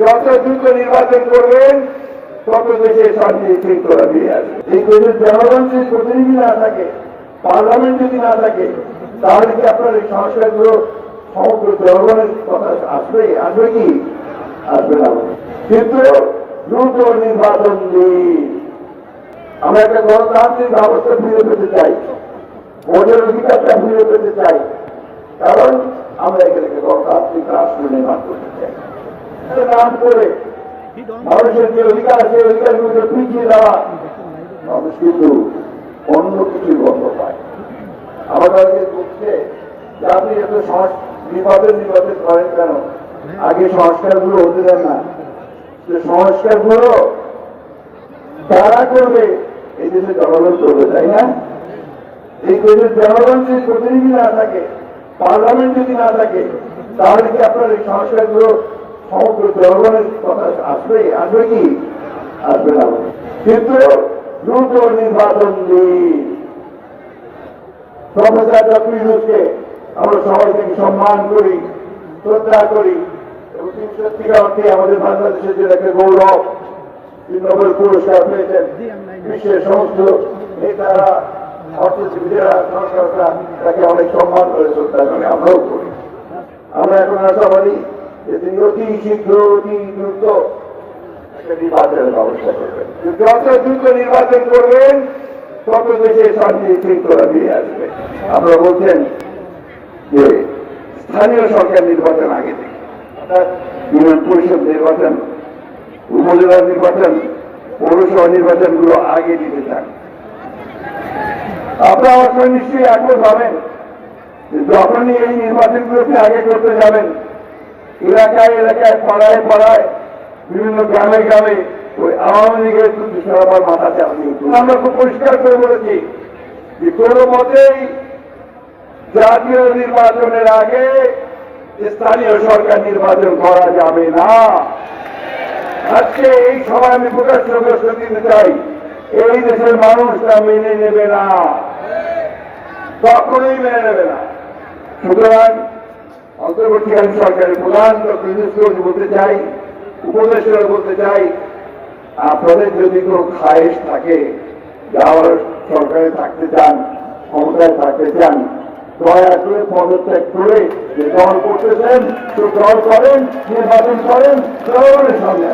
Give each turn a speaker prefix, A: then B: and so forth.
A: যত দ্রুত নির্বাচন করবেন তত দেশে শান্তি শৃঙ্খলা ফিরে আসবে। এই দেশের জনগণ যদি প্রতিনিধি না থাকে, পার্লামেন্ট যদি না থাকে, তাহলে কি আপনার এই সংস্কারগুলো সমগ্র জনগণের কথা আসবে? আসবে কি? আসবে না। কিন্তু দ্রুত নির্বাচন দিন। আমরা একটা গণতান্ত্রিক ব্যবস্থা ফিরে পেতে চাই, ভোটের অধিকারটা ফিরে পেতে চাই, কারণ আমরা এখানে গণতান্ত্রিক রাষ্ট্র নির্মাণ করতে চাই। নাম করে মানুষের যে অধিকার, সেই অধিকারগুলোকে পিছিয়ে দেওয়া, মানুষ কিন্তু অন্য কিছু গন্ধ পায়। আমাদের বুঝছে যে আপনি এত নির্বাচন করেন কেন? আগে সংস্কারগুলো হতে দেন না। যে সংস্কারগুলো তারা করবে, এই দেশে জনগণ করবে, তাই না? এই দেশের জনগণ যদি প্রতিনিধি না থাকে, পার্লামেন্ট যদি না থাকে, তাহলে কি আপনার এই সংস্কারগুলো সমগ্র জনগণের কথা আসবে? আসবে কি? আসবে না। কিন্তু দ্রুত নির্বাচন দিন। প্রফেসর ডক্টর ইউনূসকে আমরা সবাই থেকে সম্মান করি, শ্রদ্ধা করি, এবং তিনি সত্যিকার অর্থে আমাদের বাংলাদেশের যে একটা গৌরব। তিনি নোবেল পুরস্কার পেয়েছেন। বিশ্বের সমস্ত নেতারা, অর্থনীতিবিদেরা, সরকাররা তাকে অনেক সম্মান করে, শ্রদ্ধা করে, আমরাও করি। আমরা এখন আশাবাদী যে তিনি অতি শীঘ্র, অতি দ্রুত একটা নির্বাচনের ব্যবস্থা করবেন। যত দ্রুত নির্বাচন করবেন তত দেশে শান্তি শৃঙ্খলা ফিরে আসবে। আমরা বলছেন যে স্থানীয় সরকার নির্বাচন আগে থেকে, অর্থাৎ ইউনিয়ন পরিষদ নির্বাচন, উপজেলা নির্বাচন, পৌরসভা নির্বাচনগুলো আগে দিতে চান। আপনারা আমার সঙ্গে নিশ্চয়ই একমত হবেন যে যখনই এই নির্বাচনগুলোকে আগে করতে যাবেন, এলাকায় এলাকায়, পাড়ায় পাড়ায়, বিভিন্ন গ্রামে গ্রামে ওই আওয়ামী লীগের সবার মাথা চাপিয়ে আমরা খুব পরিষ্কার করে বলেছি যে কোনো মতেই জাতীয় নির্বাচনের আগে স্থানীয় সরকার নির্বাচন করা যাবে না। আজকে এই সময় আমি প্রকাশ্য ঘোষণা দিতে চাই, এই দেশের মানুষ তা মেনে নেবে না, কখনোই মেনে নেবে না। সুতরাং অন্তর্বর্তীকালীন সরকারের প্রধান ডক্টর ইউনূসকে বলতে চাই, উপদেষ্টা বলতে চাই, আপনাদের যদি কোনো খায়েশ থাকে, যাওয়ার সরকারে থাকতে চান, ক্ষমতায় থাকতে চান, দয়া করে পদত্যাগ করে যে দল করতেছেন, তো দল করেন, নির্বাচন করেন, জনগণের সামনে